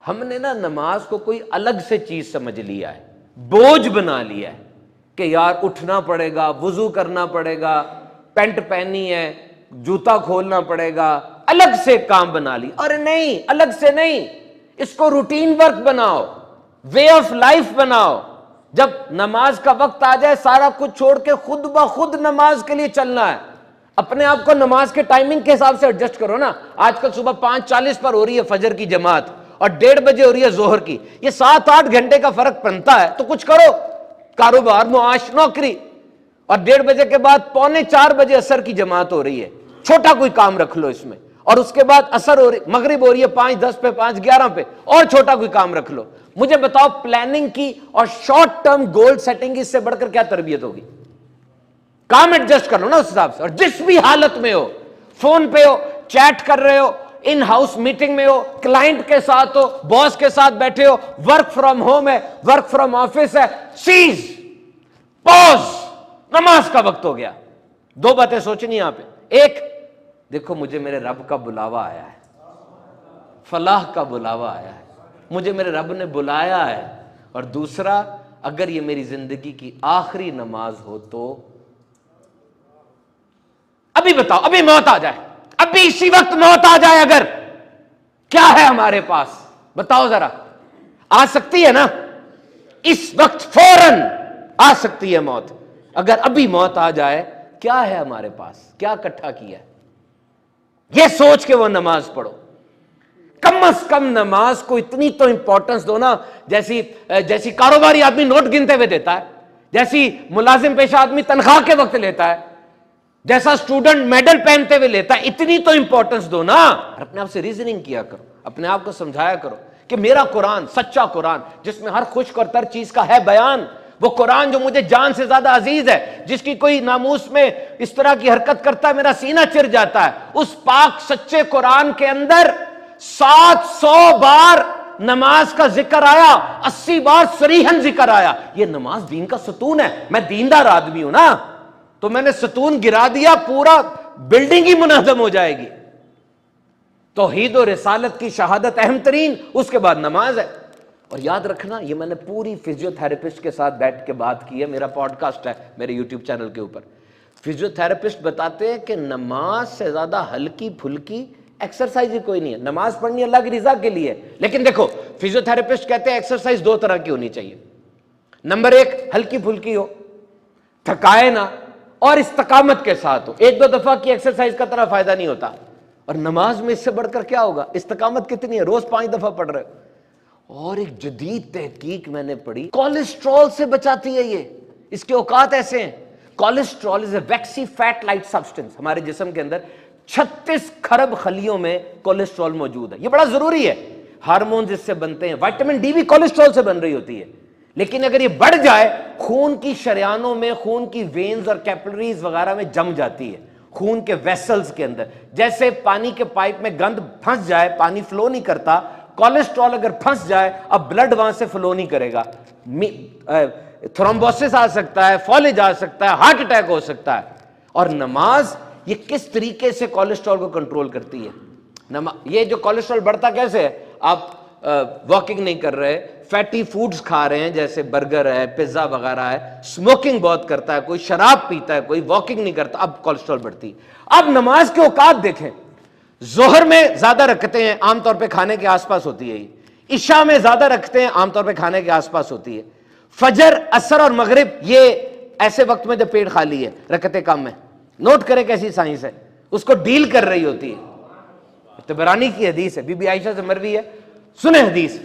ہم نے نا نماز کو کوئی الگ سے چیز سمجھ لیا ہے، بوجھ بنا لیا ہے کہ یار اٹھنا پڑے گا، وضو کرنا پڑے گا، پینٹ پہنی ہے، جوتا کھولنا پڑے گا، الگ سے کام بنا لی. اور نہیں، الگ سے نہیں، اس کو روٹین ورک بناؤ، وے آف لائف بناؤ. جب نماز کا وقت آ جائے سارا کچھ چھوڑ کے خود بخود نماز کے لیے چلنا ہے. اپنے آپ کو نماز کے ٹائمنگ کے حساب سے ایڈجسٹ کرو نا. آج کل صبح 5:40 پر ہو رہی ہے فجر کی جماعت اور 1:30 بجے ہو رہی ہے ظہر کی، یہ 7-8 گھنٹے کا فرق بنتا ہے. تو کچھ کرو، کاروبار، معاش، نوکری. اور 1:30 بجے کے بعد 3:45 بجے عصر کی جماعت ہو رہی ہے، چھوٹا کوئی کام رکھ لو اس میں. اور اس کے بعد عصر ہو رہی، مغرب ہو رہی ہے 5:10 پہ، 5:11 پہ، اور چھوٹا کوئی کام رکھ لو. مجھے بتاؤ پلاننگ کی اور شارٹ ٹرم گول سیٹنگ اس سے بڑھ کر کیا تربیت ہوگی؟ کام ایڈجسٹ کر لو نا اس حساب سے. اور جس بھی حالت میں ہو، فون پہ ہو، چیٹ کر رہے ہو، ان ہاؤس میٹنگ میں ہو، کلائنٹ کے ساتھ ہو، باس کے ساتھ بیٹھے ہو، ورک فرام ہوم ہے، ورک فرام آفس ہے، سیز، پوز، نماز کا وقت ہو گیا. 2 باتیں سوچنی یہاں پہ. ایک، دیکھو مجھے میرے رب کا بلاوا آیا ہے، فلاح کا بلاوا آیا ہے، مجھے میرے رب نے بلایا ہے. اور دوسرا، اگر یہ میری زندگی کی آخری نماز ہو تو ابھی بتاؤ، ابھی موت آ جائے، ابھی اسی وقت موت آ جائے، اگر کیا ہے ہمارے پاس؟ بتاؤ ذرا. آ سکتی ہے نا؟ اس وقت فوراً آ سکتی ہے موت. اگر ابھی موت آ جائے، کیا ہے ہمارے پاس؟ کیا اکٹھا کیا ہے؟ یہ سوچ کے وہ نماز پڑھو. کم از کم نماز کو اتنی تو امپورٹنس دو نا، جیسی کاروباری آدمی نوٹ گنتے ہوئے دیتا ہے، جیسی ملازم پیشہ آدمی تنخواہ کے وقت لیتا ہے، جیسا اسٹوڈنٹ میڈل پہنتے ہوئے لیتا ہے، اتنی تو امپورٹنس دو نا. اپنے آپ سے ریزننگ کیا کرو، اپنے آپ کو سمجھایا کرو کہ میرا قرآن سچا قرآن، جس میں ہر خشک اور تر چیز کا ہے بیان، وہ قرآن جو مجھے جان سے زیادہ عزیز ہے، جس کی کوئی ناموس میں اس طرح کی حرکت کرتا ہے میرا سینہ چر جاتا ہے، اس پاک سچے قرآن کے اندر 700 بار نماز کا ذکر آیا، 80 بار صریحاً ذکر آیا. یہ نماز دین کا ستون ہے. میں دیندار آدمی ہوں نا، تو میں نے ستون گرا دیا، پورا بلڈنگ ہی منہدم ہو جائے گی. توحید و رسالت کی شہادت اہم ترین، اس کے بعد نماز ہے. اور یاد رکھنا، یہ میں نے پوری فزیو تھراپسٹ کے ساتھ بیٹھ کے بات کی ہے، میرا پوڈ کاسٹ ہے میرے یوٹیوب چینل کے اوپر. فزیو تھراپسٹ بتاتے ہیں کہ نماز سے زیادہ ہلکی پھلکی ایکسرسائز ہی کوئی نہیں ہے. نماز پڑھنی اللہ کی رضا کے لیے، لیکن دیکھو فزیو تھراپسٹ کہتے ہیں ایکسرسائز 2 طرح کی ہونی چاہیے. نمبر 1، ہلکی پھلکی ہو، تھکائے نہ، اور استقامت کے ساتھ ہو. 1-2 دفعہ کی ایکسرسائز کا طرح فائدہ نہیں ہوتا. اور نماز میں اس سے بڑھ کر کیا ہوگا؟ استقامت کتنی ہے؟ روز 5 دفعہ پڑھ رہے ہو. اور ایک جدید تحقیق میں نے پڑھی، کولیسٹرول سے بچاتی ہے. یہ اس کے اوقات ایسے ہیں. کولیسٹرول از اے ویکسی فیٹ لائٹ سبسٹنس. ہمارے جسم کے اندر 36 کھرب خلیوں میں کولیسٹرول موجود ہے. یہ بڑا ضروری ہے. ہارمونز اس سے بنتے ہیں، وائٹامن ڈی بھی کولیسٹرول سے بن رہی ہوتی ہے. لیکن اگر یہ بڑھ جائے، خون کی شریانوں میں، خون کی وینز اور کیپلریز وغیرہ میں جم جاتی ہے، خون کے ویسلز کے اندر. جیسے پانی کے پائپ میں گند پھنس جائے، پانی فلو نہیں کرتا، کولیسٹرول اگر پھنس جائے، اب بلڈ وہاں سے فلو نہیں کرے گا، تھرومبوسس آ سکتا ہے، فالج آ سکتا ہے، ہارٹ اٹیک ہو سکتا ہے. اور نماز یہ کس طریقے سے کولیسٹرول کو کنٹرول کرتی ہے. یہ جو کولیسٹرول بڑھتا کیسے ہے؟ آپ واکنگ نہیں کر رہے، فیٹی فوڈز کھا رہے ہیں جیسے برگر ہے، پیزا وغیرہ ہے، اسموکنگ بہت کرتا ہے، کوئی شراب پیتا ہے، کوئی واکنگ نہیں کرتا، اب کولیسٹرول بڑھتی ہے. اب نماز کے اوقات دیکھیں، ظہر میں زیادہ رکھتے ہیں، عام طور پہ کھانے کے آس پاس ہوتی ہے. عشاء میں زیادہ رکھتے ہیں، عام طور پہ کھانے کے آس پاس ہوتی ہے. فجر، عصر اور مغرب یہ ایسے وقت میں جب پیٹ خالی ہے، رکعتیں کم ہیں. نوٹ کریں کیسی سائنس ہے، اس کو ڈیل کر رہی ہوتی ہے. طبرانی کی حدیث ہے، بی بی عائشہ سے مروی ہے. سنیں حدیث،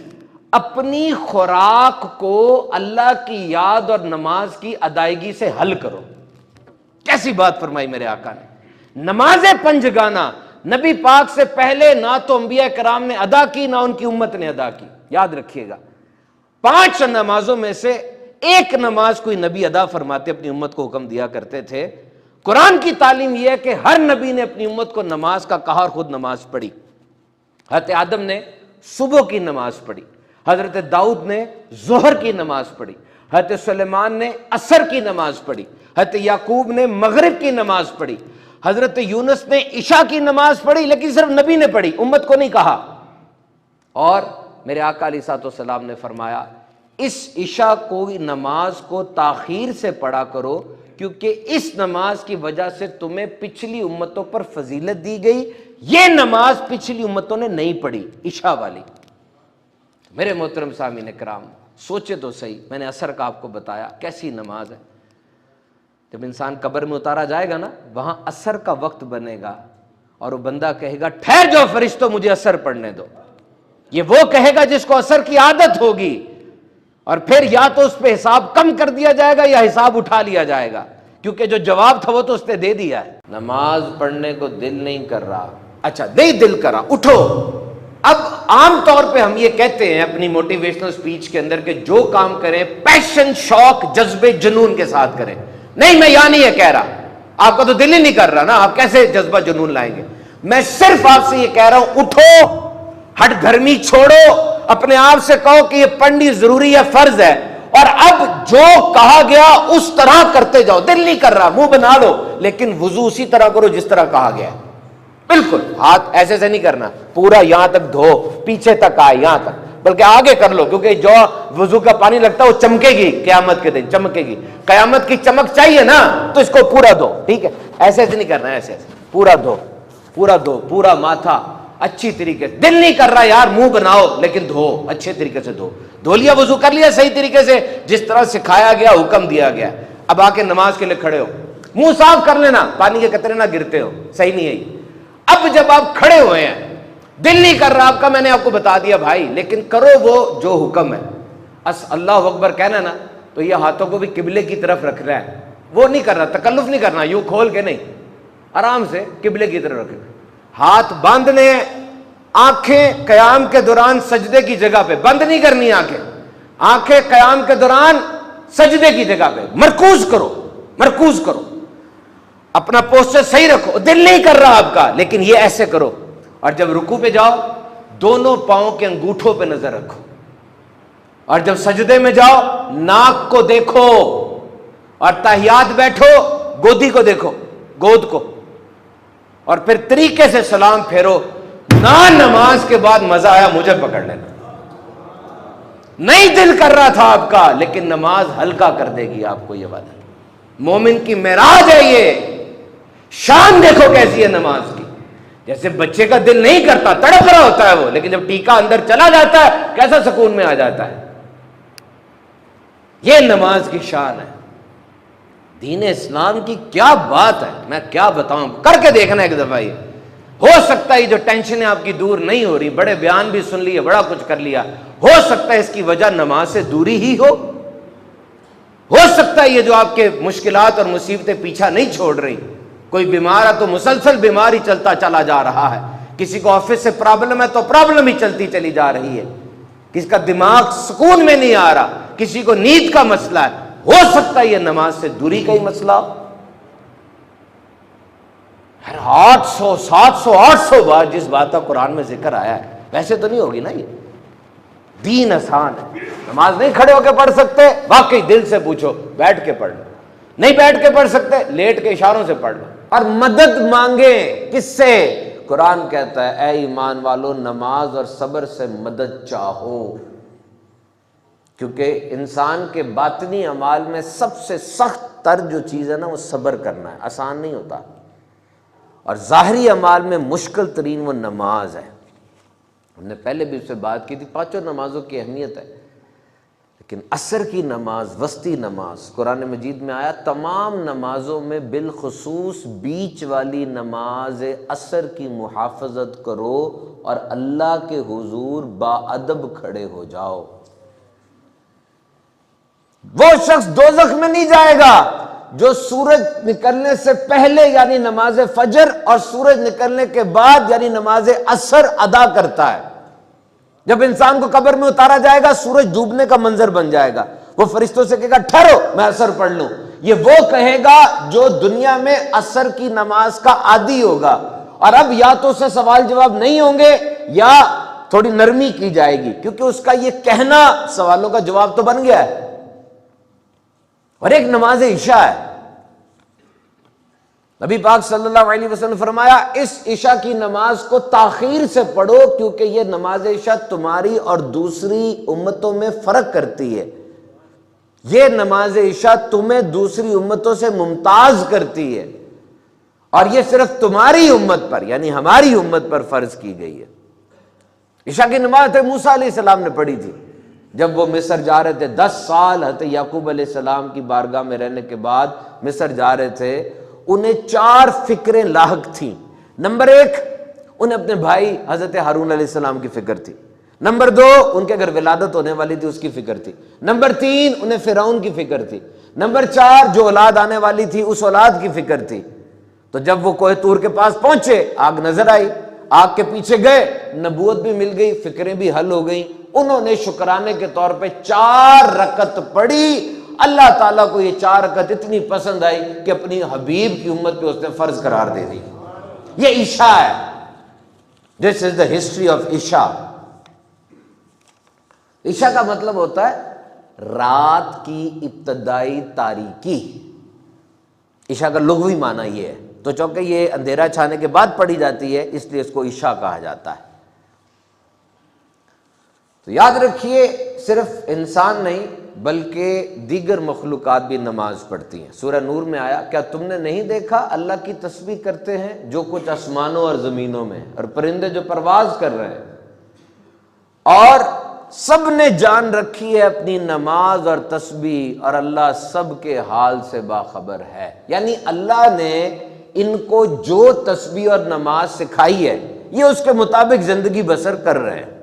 اپنی خوراک کو اللہ کی یاد اور نماز کی ادائیگی سے حل کرو. کیسی بات فرمائی میرے آقا نے. نماز پنجگانہ نبی پاک سے پہلے نہ تو انبیاء کرام نے ادا کی، نہ ان کی امت نے ادا کی. یاد رکھیے گا، 5 نمازوں میں سے ایک نماز کوئی نبی ادا فرماتے اپنی امت کو حکم دیا کرتے تھے. قرآن کی تعلیم یہ ہے کہ ہر نبی نے اپنی امت کو نماز کا کہا اور خود نماز پڑھی. حضرت آدم نے صبح کی نماز پڑھی، حضرت داؤد نے ظہر کی نماز پڑھی، حضرت سلیمان نے عصر کی نماز پڑھی، حضرت یعقوب نے مغرب کی نماز پڑھی، حضرت یونس نے عشاء کی نماز پڑھی، لیکن صرف نبی نے پڑھی، امت کو نہیں کہا. اور میرے آقا علیہ الصلوۃ والسلام نے فرمایا اس عشاء کو نماز کو تاخیر سے پڑھا کرو، کیونکہ اس نماز کی وجہ سے تمہیں پچھلی امتوں پر فضیلت دی گئی، یہ نماز پچھلی امتوں نے نہیں پڑھی عشاء والی۔ میرے محترم سامعین کرام، سوچے تو صحیح، میں نے عصر کا آپ کو بتایا کیسی نماز ہے۔ جب انسان قبر میں اتارا جائے گا نا، وہاں عصر کا وقت بنے گا اور وہ بندہ کہے گا ٹھہر جاؤ فرشتوں، مجھے عصر پڑھنے دو۔ یہ وہ کہے گا جس کو عصر کی عادت ہوگی، اور پھر یا تو اس پہ حساب کم کر دیا جائے گا یا حساب اٹھا لیا جائے گا، کیونکہ جو جواب تھا وہ تو اس نے دے دیا ہے۔ نماز پڑھنے کو دل نہیں کر رہا، اچھا نہیں دل کرا، اٹھو۔ اب عام طور پہ ہم یہ کہتے ہیں اپنی موٹیویشنل سپیچ کے اندر کہ جو کام کریں پیشن، شوق، جذبے، جنون کے ساتھ کریں۔ نہیں، میں یہاں نہیں یہ کہہ رہا، آپ کا تو دل ہی نہیں کر رہا نا، آپ کیسے جذبہ جنون لائیں گے؟ میں صرف آپ سے یہ کہہ رہا ہوں اٹھو، ہٹ گرمی چھوڑو، اپنے آپ سے کہو کہ یہ پڑھنی ضروری ہے، فرض ہے، اور اب جو کہا گیا اس طرح کرتے جاؤ۔ دل نہیں کر رہا، منہ بنا لو، لیکن وضو اسی طرح کرو جس طرح کہا گیا ہے۔ بالکل ہاتھ ایسے سے نہیں کرنا، پورا یہاں تک دھو، پیچھے تک آئے یہاں تک، بلکہ آگے کر لو، کیونکہ جو وضو کا پانی لگتا ہے وہ چمکے گی قیامت کے دن، چمکے گی۔ قیامت کی چمک چاہیے نا، تو اس کو پورا دھو، ٹھیک ہے؟ ایسے ایسے نہیں کرنا، ایسے ایسے پورا دھو، پورا دھو، پورا ماتھا اچھی طریقے سے۔ دل نہیں کر رہا یار، منہ بناؤ لیکن دھو، اچھے طریقے سے دھو۔ دھو لیا، وضو کر لیا صحیح طریقے سے جس طرح سکھایا گیا، حکم دیا گیا۔ اب آ کے نماز کے لیے کھڑے ہو، منہ صاف کر لینا، پانی کے قطرے نہ گرتے ہو، صحیح نہیں ہے یہ۔ اب جب آپ کھڑے ہوئے ہیں، دل نہیں کر رہا آپ کا، میں نے آپ کو بتا دیا بھائی، لیکن کرو وہ جو حکم ہے۔ اللہ اکبر کہنا نا، تو یہ ہاتھوں کو بھی قبلے کی طرف رکھ رہا ہے، وہ نہیں کر رہا، تکلف نہیں کرنا، یوں کھول کے نہیں، آرام سے قبلے کی طرف رکھنا۔ ہاتھ باندھنے، آنکھیں قیام کے دوران سجدے کی جگہ پہ بند نہیں کرنی، آنکھیں قیام کے دوران سجدے کی جگہ پہ، مرکوز کرو، مرکوز کرو، اپنا پوسچر صحیح رکھو۔ دل نہیں کر رہا آپ کا، لیکن یہ ایسے کرو۔ اور جب رکوع پہ جاؤ، دونوں پاؤں کے انگوٹھوں پہ نظر رکھو، اور جب سجدے میں جاؤ ناک کو دیکھو، اور تحیات بیٹھو گودی کو دیکھو، گود کو، اور پھر طریقے سے سلام پھیرو۔ نہ نماز کے بعد مزہ آیا مجھے پکڑ لینا، نہیں دل کر رہا تھا آپ کا، لیکن نماز ہلکا کر دے گی آپ کو، یہ وعدہ۔ مومن کی معراج ہے یہ، شان دیکھو کیسی ہے نماز کی۔ جیسے بچے کا دل نہیں کرتا، تڑپ رہا ہوتا ہے وہ، لیکن جب ٹیکا اندر چلا جاتا ہے کیسا سکون میں آ جاتا ہے۔ یہ نماز کی شان ہے۔ دین اسلام کی کیا بات ہے، میں کیا بتاؤں، کر کے دیکھنا ایک دفعہ۔ یہ ہو سکتا ہے جو ٹینشنیں آپ کی دور نہیں ہو رہی، بڑے بیان بھی سن لیے، بڑا کچھ کر لیا، ہو سکتا ہے اس کی وجہ نماز سے دوری ہی ہو سکتا ہے یہ جو آپ کے مشکلات اور مصیبتیں پیچھا نہیں چھوڑ رہی، کوئی بیمار ہے تو مسلسل بیمار ہی چلتا چلا جا رہا ہے، کسی کو آفس سے پرابلم ہے تو پرابلم ہی چلتی چلی جا رہی ہے، کسی کا دماغ سکون میں نہیں آ رہا، کسی کو نیند کا مسئلہ ہے، ہو سکتا ہے یہ نماز سے دوری کا ہی مسئلہ ہو۔ 800 700 800 بار جس بات کا قرآن میں ذکر آیا ہے، ویسے تو نہیں ہوگی نا یہ۔ دین آسان ہے، نماز نہیں کھڑے ہو کے پڑھ سکتے، واقعی دل سے پوچھو، بیٹھ کے پڑھ لو، نہیں بیٹھ کے پڑھ سکتے لیٹ کے اشاروں سے پڑھ لو، اور مدد مانگیں کس سے؟ قرآن کہتا ہے اے ایمان والو نماز اور صبر سے مدد چاہو، کیونکہ انسان کے باطنی اعمال میں سب سے سخت تر جو چیز ہے نا وہ صبر کرنا ہے، آسان نہیں ہوتا، اور ظاہری اعمال میں مشکل ترین وہ نماز ہے۔ ہم نے پہلے بھی اس سے بات کی تھی، پانچوں نمازوں کی اہمیت ہے، لیکن عصر کی نماز، وسطی نماز، قرآن مجید میں آیا تمام نمازوں میں بالخصوص بیچ والی نماز عصر کی محافظت کرو اور اللہ کے حضور باادب کھڑے ہو جاؤ۔ وہ شخص دوزخ میں نہیں جائے گا جو سورج نکلنے سے پہلے یعنی نماز فجر اور سورج نکلنے کے بعد یعنی نماز عصر ادا کرتا ہے۔ جب انسان کو قبر میں اتارا جائے گا سورج ڈوبنے کا منظر بن جائے گا، وہ فرشتوں سے کہے گا ٹھہرو میں عصر پڑھ لوں، یہ وہ کہے گا جو دنیا میں عصر کی نماز کا عادی ہوگا، اور اب یا تو اسے سوال جواب نہیں ہوں گے یا تھوڑی نرمی کی جائے گی، کیونکہ اس کا یہ کہنا سوالوں کا جواب تو بن گیا ہے۔ اور ایک نماز عشاء ہے، نبی پاک صلی اللہ علیہ وسلم نے فرمایا اس عشاء کی نماز کو تاخیر سے پڑھو کیونکہ یہ نماز عشاء تمہاری اور دوسری امتوں میں فرق کرتی ہے، یہ نماز عشاء تمہیں دوسری امتوں سے ممتاز کرتی ہے، اور یہ صرف تمہاری امت پر یعنی ہماری امت پر فرض کی گئی ہے۔ عشاء کی نماز موسیٰ علیہ السلام نے پڑھی تھی جب وہ مصر جا رہے تھے، 10 سال حضرت یعقوب علیہ السلام کی بارگاہ میں رہنے کے بعد مصر جا رہے تھے، انہیں 4 فکریں لاحق تھیں۔ نمبر 1 انہیں اپنے بھائی حضرت ہارون علیہ السلام کی فکر تھی، نمبر 2 ان کے گھر ولادت ہونے والی تھی اس کی فکر تھی، نمبر 3 انہیں فرعون کی فکر تھی، نمبر 4 جو اولاد آنے والی تھی اس اولاد کی فکر تھی۔ تو جب وہ کوہ طور کے پاس پہنچے آگ نظر آئی، آگ کے پیچھے گئے، نبوت بھی مل گئی، فکریں بھی حل ہو گئیں۔ انہوں نے شکرانے کے طور پہ 4 رکعت پڑھی۔ اللہ تعالیٰ کو یہ 4 رکعت اتنی پسند آئی کہ اپنی حبیب کی امت پہ اس نے فرض قرار دے دی۔ یہ عشاء ہے، دس از دا ہسٹری آف عشاء۔ عشاء کا مطلب ہوتا ہے رات کی ابتدائی تاریکی۔ عشاء کا لغوی معنی یہ ہے، تو چونکہ یہ اندھیرا چھانے کے بعد پڑھی جاتی ہے اس لیے اس کو عشاء کہا جاتا ہے۔ تو یاد رکھیے صرف انسان نہیں بلکہ دیگر مخلوقات بھی نماز پڑھتی ہیں۔ سورہ نور میں آیا کیا تم نے نہیں دیکھا اللہ کی تسبیح کرتے ہیں جو کچھ آسمانوں اور زمینوں میں، اور پرندے جو پرواز کر رہے ہیں، اور سب نے جان رکھی ہے اپنی نماز اور تسبیح، اور اللہ سب کے حال سے باخبر ہے۔ یعنی اللہ نے ان کو جو تسبیح اور نماز سکھائی ہے یہ اس کے مطابق زندگی بسر کر رہے ہیں۔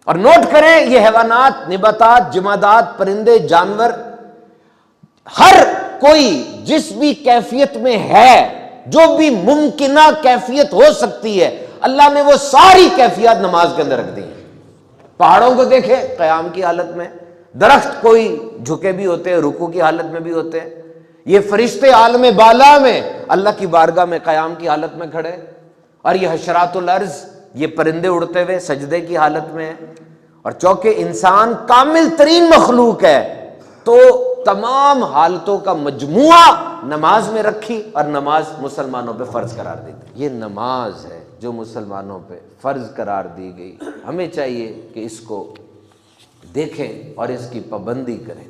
اور نوٹ کریں یہ حیوانات، نباتات، جمادات، پرندے، جانور، ہر کوئی جس بھی کیفیت میں ہے، جو بھی ممکنہ کیفیت ہو سکتی ہے، اللہ نے وہ ساری کیفیات نماز کے اندر رکھ دی ہیں۔ پہاڑوں کو دیکھیں قیام کی حالت میں، درخت کوئی جھکے بھی ہوتے ہیں، رکوع کی حالت میں بھی ہوتے ہیں، یہ فرشتے عالم بالا میں اللہ کی بارگاہ میں قیام کی حالت میں کھڑے، اور یہ حشرات الارض، یہ پرندے اڑتے ہوئے سجدے کی حالت میں ہیں۔ اور چونکہ انسان کامل ترین مخلوق ہے تو تمام حالتوں کا مجموعہ نماز میں رکھی، اور نماز مسلمانوں پہ فرض قرار دی گئی۔ یہ نماز ہے جو مسلمانوں پہ فرض قرار دی گئی، ہمیں چاہیے کہ اس کو دیکھیں اور اس کی پابندی کریں۔